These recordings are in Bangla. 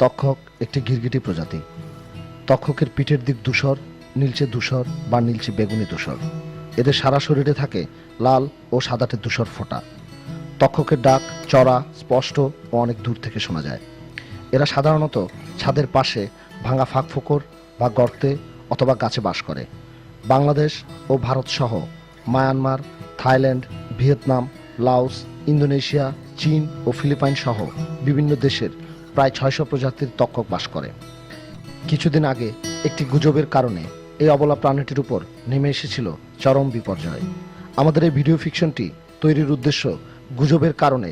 তক্ষক একটি গিরগিটি প্রজাতি। তক্ষকের পিঠের দিক ধূসর, নীলচে ধূসর বা নীলচে বেগুনি ধূসর। এদের সারা শরীরে থাকে লাল ও সাদাটে ধূসর ফোঁটা। তক্ষকের ডাক চড়া, স্পষ্ট ও অনেক দূর থেকে শোনা যায়। এরা সাধারণত ছাদের পাশে ভাঙা ফাঁকফোকর বা গর্তে অথবা গাছে বাস করে। বাংলাদেশ ও ভারত সহ Myanmar, Thailand, Vietnam, Laos, Indonesia, চীন ও ফিলিপাইন সহ বিভিন্ন দেশের প্রায় 600 প্রজাতির তক্ষক বাস করে। কিছুদিন আগে একটি গুজবের কারণে এই অবলা প্রাণীটির উপর নেমে এসেছিল চরম বিপর্যয়। আমাদের এই ভিডিও ফিকশনটি তৈরির উদ্দেশ্য গুজবের কারণে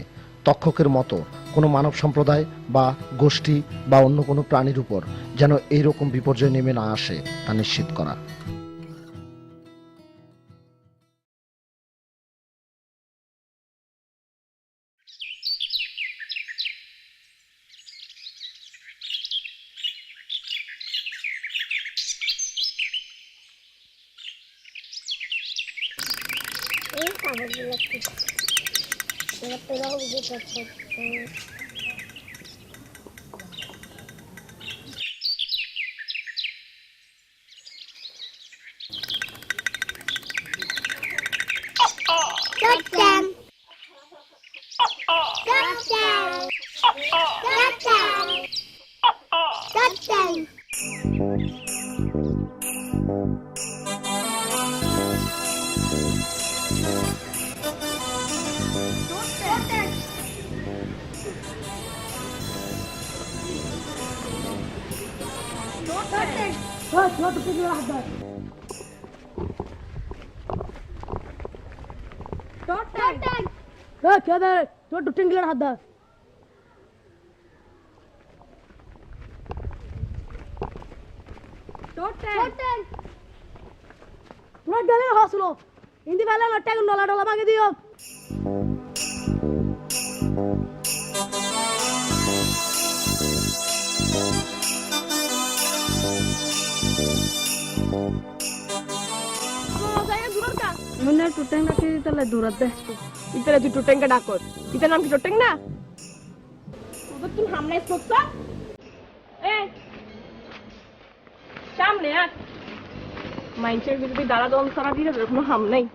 তক্ষকের মতো কোনো মানব সম্প্রদায় বা গোষ্ঠী বা অন্য কোনো প্রাণীর উপর যেন এইরকম বিপর্যয় নেমে না আসে তা নিশ্চিত করা। এই কাগজগুলো এবার তোরা বুঝতে পারছো। Touchdown! Touchdown! Touchdown! Touchdown! Hindi pala nagtag $1 magi diyo. Muna tuteng na kiri tala durat deh. Itala tu tuteng ka dakot. Ita nam ki tuteng na. Udah tu hamne soksa. সামনে আর মাইন্ডের ভিতরে দাঁড়া দম সারা দিয়ে কোনো হাম নাই।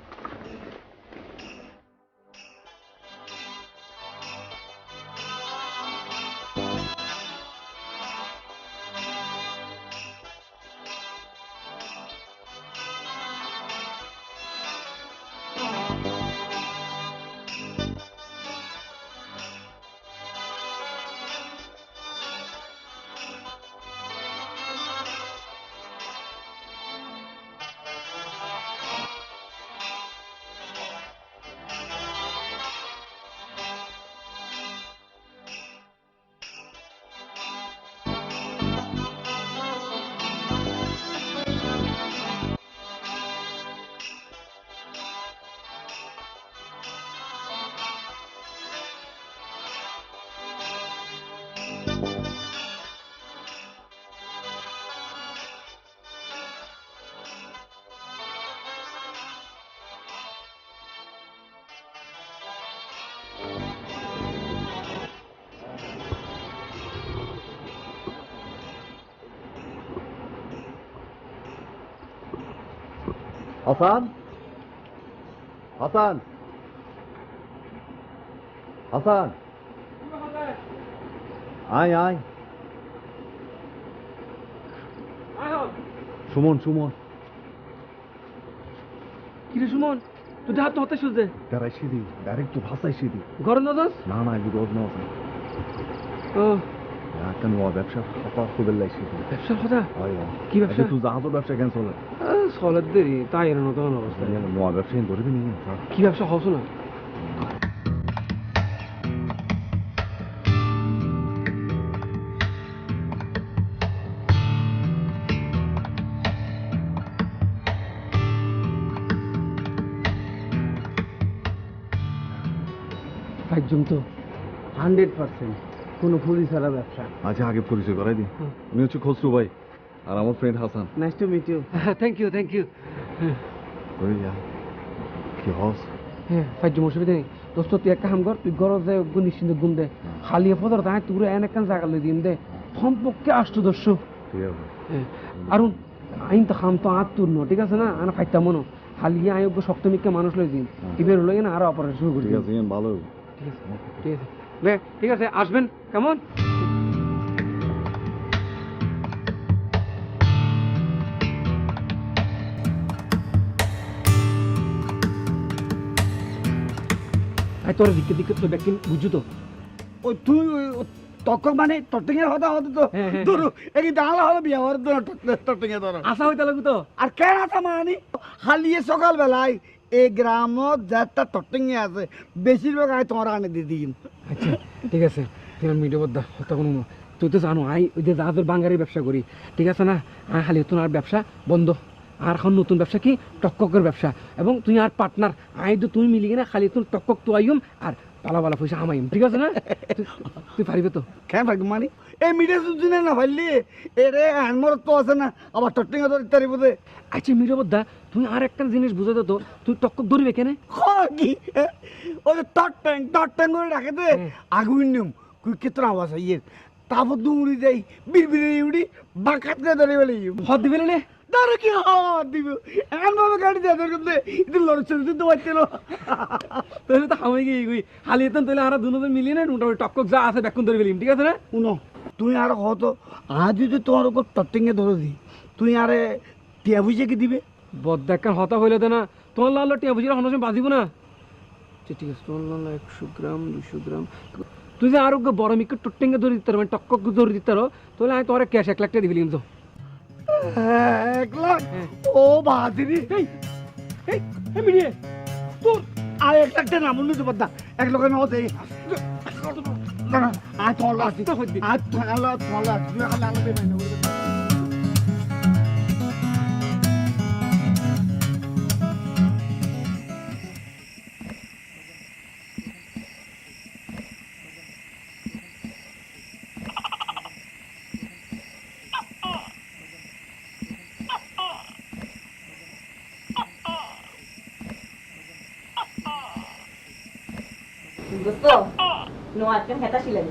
হাসান, হাসান, হাসান, আয় আয়। সুমন, সুমন, কিরে সুমন তুই হাত হতে সুজে দাঁড়াই সিঁড়ি ডাইরেক্ট তো ভাষাই সিঁড়ি গরম দাদাস না না এগুলো রোজ না ও একটা নোয়া ব্যবসা কথা খুবই লাগছে ব্যবসার কথা কি ব্যবসা তুই জাহাজের ব্যবসা কেন চলে সলের দেরি তাই এর নতুন অবস্থা নোয়া ব্যবসা ধরবি নি কি ব্যবসা হস না একদম তো 100% কোনো পুলিশ ছাড়া ব্যবসা। আচ্ছা আগে পরিচয় করাই দিই, উনি হচ্ছে খসরু ভাই আর আমার friend Hasan. Nice to meet you. Thank you thank you. কি হস? হ্যাঁ ফাইজম অসুবিধা নেই দোস্ত, তুই একটা কাম কর, তুই গরজ যে নিশ্চিন্ত গুম দে খালি পদার্থ তুই এনে কান জায়গা লই দিম দে সম্পর্কে আষ্টদর্শ ঠিক আছে আর আইন তো খাম তো আত্মুর ন ঠিক আছে না আনা ফাইতা মনো হালিয়ে আয়োগ্য শক্তমিককে মানুষ লই দিন এবার হলো না আরো অপারেশন শুরু করি ঠিক আছে ইয়ান ভালো ঠিক আছে ঠিক আছে ঠিক আছে আসবেন কেমন আই তোর দিকে দিকে তো ব্যাকিং বুঝছো তো ওই তুই তখন মানে টটিংয়ের কথা হতো তো হ্যাঁ, হ্যাঁ, ধরো এই দাঁড়া হলো বিয়া হওয়ার জন্য টটিংয়ে ধরো আশা হইতে লাগবে তো আর কেন আসা মানি হালিয়ে সকালবেলায় এই গ্রামত যাত্রা টটিংয়ে আছে বেশিরভাগ আয় তোমার আনে দিয়ে দিন আচ্ছা ঠিক আছে তুই মিডিয়া বদ্দা হত্যা কোনো তুই তো জানো আই ওই যে জাহাজের বাঙ্গারির ব্যবসা করি ঠিক আছে না খালি তোমার ব্যবসা বন্ধ আর এখন নতুন ব্যবসা কি টককের ব্যবসা এবং তুই আর পার্টনার আই তো তুমি মিলি না খালি তুমি টকক তো আইম আর পালা পালা পয়সা আমাইম ঠিক আছে না তুই পারিবে তো কেন ভাই মানি এই মিডিয়া শুনছি না ভাইলি এরে আনমর তো আছে না আবার টটিংয়ে ধরে তারি বোধে আচ্ছা মিডিয়া বদ্দা তুই আর একটা জিনিস বুঝে দে তো তুই টকক ধরবে কেন কি ওই যে টট ট্যাং করে রাখে দে আগুন নিয়ম কুই কেতন আওয়াজ হয় তারপর দুমুড়ি যাই বিড়বিড়ে উড়ি বাঁকাত করে ধরে বলে হদ দিবে না তারা কি হাওয়া দিব এমন ভাবে গাড়ি দিয়ে ধরে কিন্তু এটা লড়ছে তো বাচ্চা তাহলে তো হামে গিয়ে গুই হালি এতন তাহলে আর দুজন মিলিয়ে না মোটামুটি টকক যা আছে ব্যাকুন ধরে ফেলিম ঠিক আছে না শুনো তুই আর হতো আজ যদি তোমার ওপর টটিংয়ে ধরে দি তুই আরে টিয়া বুঝে কি দিবে বদ্দা একটা হতা হইলে তো না তোমার লাল টিয়া বুঝিরা হনসে বাজিব না আচ্ছা ঠিক আছে তোমার লাল 100 গ্রাম 200 গ্রাম তুই যে আরো বড় মিকে টুটেঙ্গে ধরে দিতে মানে টকক ধরে দিতে তাহলে আমি তোর ক্যাশ 1 লাখ টাকা দিবিলিম তো 1 লাখ ও বাহাদিরি এই এই মিডিয়ে তোর আর 1 লাখ টাকা নামুন তো বাদা 1 লাখ না হতে না না আজ তোমার লাখ আজ তোমার লাখ তুই খালি আলাদা মাইনে দোস্ত নো আজকে হেতা ছিলেন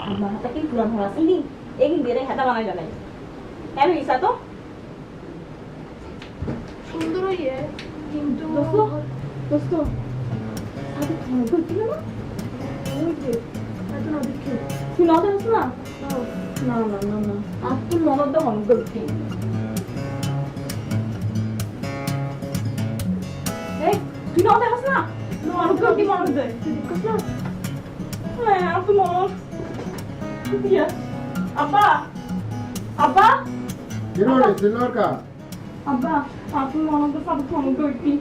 আমার হাতে কি পুরান হওয়া আসেনি এগিন দিয়ে হেতা বানাই জানাই হ্যাঁ ইসা তো সুন্দর ইয়ে কিন্তু দোস্ত দোস্ত আগে ফোন করছিল না ওই যে এত না দেখি তুই নজর আস না না না না না আর তুই মনত তো হন করছি এই তুই নজর আস না মনত করছি মনত দেয় তুই দেখছ না হ্যাঁ আর তুই মনত দিয়া আব্বা আব্বা কিরোরে সিলরকা আব্বা আপনি মনত সব ফোন করছি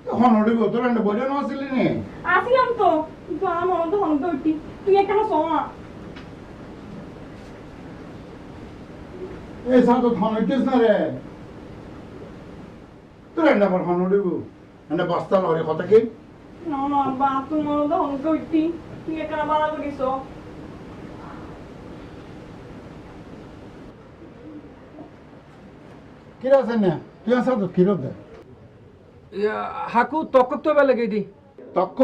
তখন ওডিব তোর এন্ড বজে নছিলি নে আসিলাম তো কিন্তু আমার মনত ফোন করছি তুই একটা শোনা এই সাত তো থান হইতেছ না রে তোর এন্ড আবার হন ওডিব এন্ড বস্তা লরে কথা কি না না আব্বা আপনি মনত ফোন করছি তুই একটা বাড়া করিস কিরা আছে না তুই আসা তো কিরো দে হাকু টকক তো বেলা গই দি তক্ক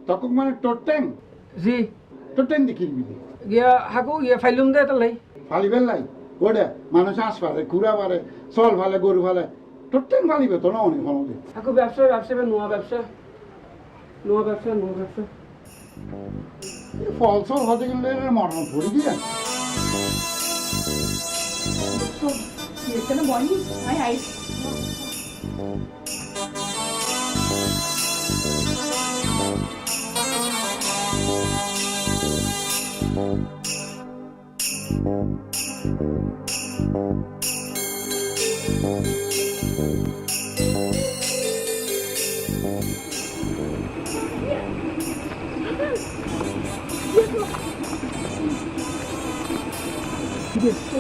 তক্ক মানে টোটেং জি টোটেং দেখিবি গিয়া হাকু ইয়া ফাইলুম দে তালাই ফালিবেল লাই ওডে মানুষ আসপারে কুড়া পারে চল ভালে গরু ভালে টোটেং ফালিবে তো না অনেক হন দে হাকু ব্যবসা ব্যবসা নোয়া ব্যবসা নোয়া ব্যবসা নোয়া ব্যবসা ফল সল হতে গেলে মরণ পড়ি দিয়া এখানে বনি আই আই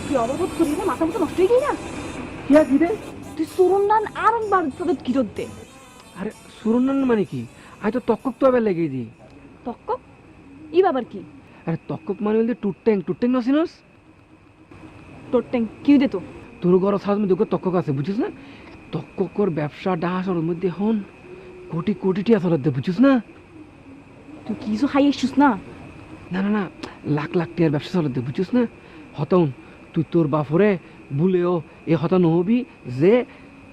তুই অববোধ করি না মাথা মতো নষ্ট হয়ে গেই না কিয়া কি রে তুই সুরন নান আর একবার তাদের কিরত দে আরে সুরনান মানে কি আই তো তকক তো বেলা গই দি তক্ক ই বাবার কি আরে তকক মানে বলতে টুট্যাং নছিনস তোর ট্যাং কি দে তো তোর ঘর সাজ মধ্যে তকক আছে বুঝছিস না তককর ব্যবসা ডাহাসর মধ্যে হন কোটি কোটি টিয়া চলত দে বুঝছিস না তুই কিছু খাই এসছিস না না না না, লাখ লাখ টিয়ার ব্যবসা চলে দে, বুঝছিস না? হতন তুই তোর বাপরে বলেও এ হতা নহবি যে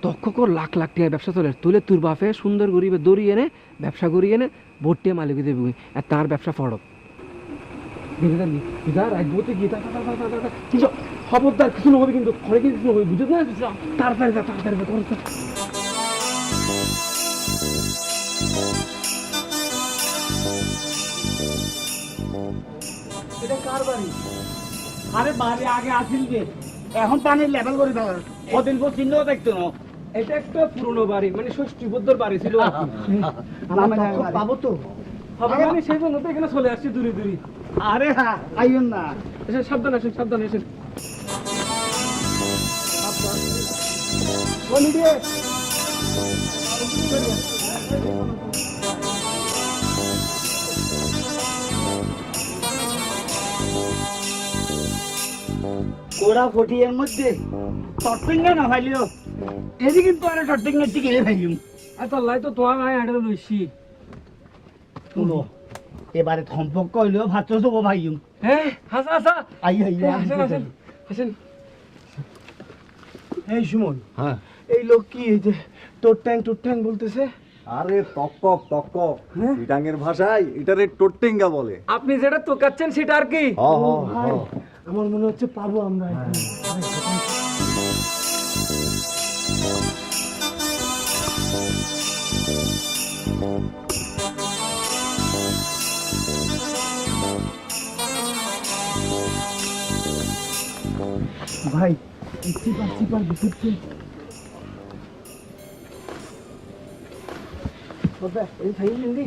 তক্ষকর লাখ লাখ টিয়ার ব্যবসা চলে, তুলে তোর বাপে সুন্দর গরিবে দড়িয়ে এনে ব্যবসা করিয়ে এনে ভোটটিয়ে মালিক দেবে, আর তার ব্যবসা ফড়ক খবরদার কিছু নহবি, কিন্তু ঘরে কিছু নহবি, বুঝছিস না? তাড়াতাড়ি যা, তাড়াতাড়ি যা, তাড়াতাড়ি। এটা কার বাড়ি? আরে বাড়ি আগে আসিল যে, এখন পানির লেভেল করে দেওয়ার কদিন পর চিহ্ন দেখতো না। এটা একটা পুরনো বাড়ি, মানে ষষ্ঠীবদ্ধর বাড়ি ছিল আর কি। পাবো তো? হবে মানে সেই জন্য তো এখানে চলে আসছি দূরে দূরে। আরে হ্যাঁ, আইন না। এসে সাবধানে আসেন, সাবধানে আসেন। বলি দিয়ে ওরা ফটিয়ের মধ্যে টটিঙ্গা না ভাইলিও, এদি কিন্তু আরে টটিঙ্গা টিকে ভাইলিম। এত লাই তো তোমার নাই আড়ে লইছি। শুনো, এবারে সম্পর্ক হইলেও ভাত দেবো ভাইম। হ্যাঁ, হাসা হাসা। আই আই আসেন আসেন আসেন। এই সুমন, হ্যাঁ এই লোক কি এই যে তোর ট্যাং বলতেছে? আরে তক্কক তক্কক চিটাঙ্গের ভাষায় এটারে টোট্টেঙ্গা বলে। আপনি যেটা তোকাচ্ছেন সেটা আর কি? ভাই, আমার মনে হচ্ছে পাবো আমরা। ভাই, চিপার ভিতরতে এই ভাই হিন্দি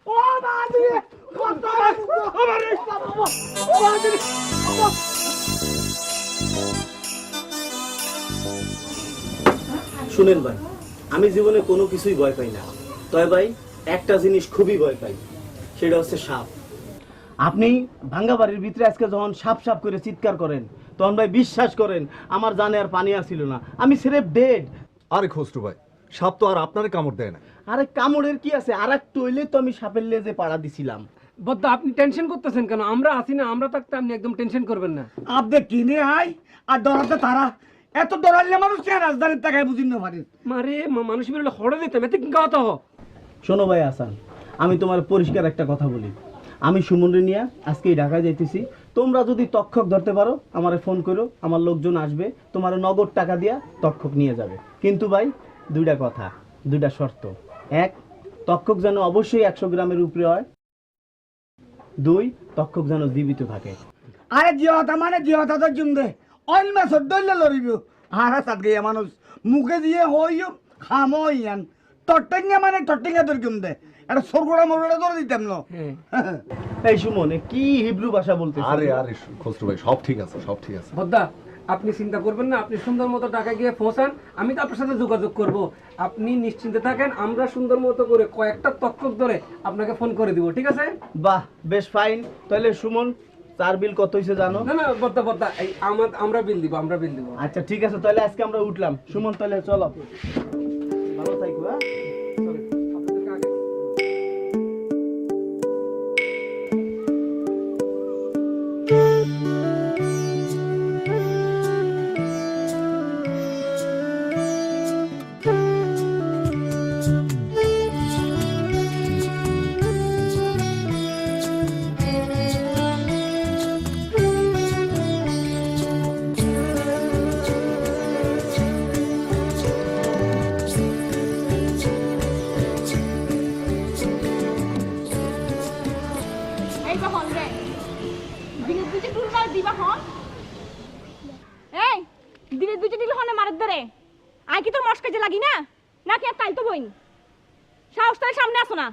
ও বাদরে কত আমারে বাবা ও বাদরে শুনেন ভাই, আমি জীবনে কোনো কিছুই ভয় পাই না, তবে ভাই একটা জিনিস খুবই ভয় পাই, সেটা হচ্ছে সাপ। আপনি ভাঙ্গা বাড়ির ভিতরে আজকে যখন সাপ সাপ করে চিৎকার করেন, তখন ভাই বিশ্বাস করেন আমার জানে আর পানি আসছিল না, আমি স্রেফ ডেড। আরে খসরু ভাই, সাপ তো আর আপনারে কামড় দেয় না। আরে কামড়ের কি আছে, আর একটু হইলে তো আমি সাপের লেজে পাড়া দিছিলাম। বদ্দা আপনি টেনশন করতেছেন কেন? আমরা আছি না, আমরা থাকতে আপনি একদম টেনশন করবেন না। আপনি কিনে আই আর ডরাতে তারা এত ডরাইলে মানুষ কেন রাজধানীর টাকায় বুঝিন না পারেন? মারে মানুষ বেরোলে হড়ে দিতাম, এতে কি কথা হ? শোনো ভাই আসান, আমি তোমার পরিষ্কার একটা কথা বলি, আমি সুমনরে নিয়ে আজকেই ঢাকা যাইতেছি। তোমরা যদি তক্ষক ধরতে পারো আমারে ফোন করো, আমার লোকজন আসবে, তোমার নগদ টাকা দিয়া তক্ষক নিয়ে যাবে। কিন্তু ভাই দুইটা কথা, দুইটা শর্ত। এক, তক্ষক যেন অবশ্যই 100 গ্রামের উপরে হয়। 2, তক্ষক যেন জীবিত থাকে। আরে জিহতা মানে জিহতা তো জুমদে অল মাসর দইলে লরিব। আরে সাত গিয়া মানুষ মুখে দিয়ে হইও খামো ইয়ান টটিঙ্গা মানে টটিঙ্গা তোর জুমদে এটা সরগড়া মরগড়া ধরে দিতাম না। এই সুমন কি হিব্রু ভাষা বলতেছ? আরে আরে খসরু ভাই, সব ঠিক আছে, সব ঠিক আছে। বদ্দা আপনি চিন্তা করবেন না, আপনি সুন্দর মতো টাকা গিয়ে পৌঁছান, আমি তো আপনার সাথে যোগাযোগ করব। আপনি নিশ্চিন্তে থাকেন, আমরা সুন্দর মতো করে কয়েকটা তক্ষক ধরে আপনাকে ফোন করে দিব, ঠিক আছে? বাহ, বেশ ফাইন। তাহলে সুমন, চার বিল কত হইছে জানো? না না বদ্দা এই আমরা বিল দিব, আমরা বিল দিব। আচ্ছা ঠিক আছে, তাহলে আজকে আমরা উঠলাম। সুমন তাহলে চলো, ভালো থাকো। হ্যাঁ আপনাদেরকে আগে এই কখন রে দিনে দুইটা টুল মার দিবা হন? এই দিনে দুইটা টুল হনে মার ধরে আই কি তোর মস্কাজে লাগি না নাকি আর তাই তো বইন সাহস তাই সামনে আসো না।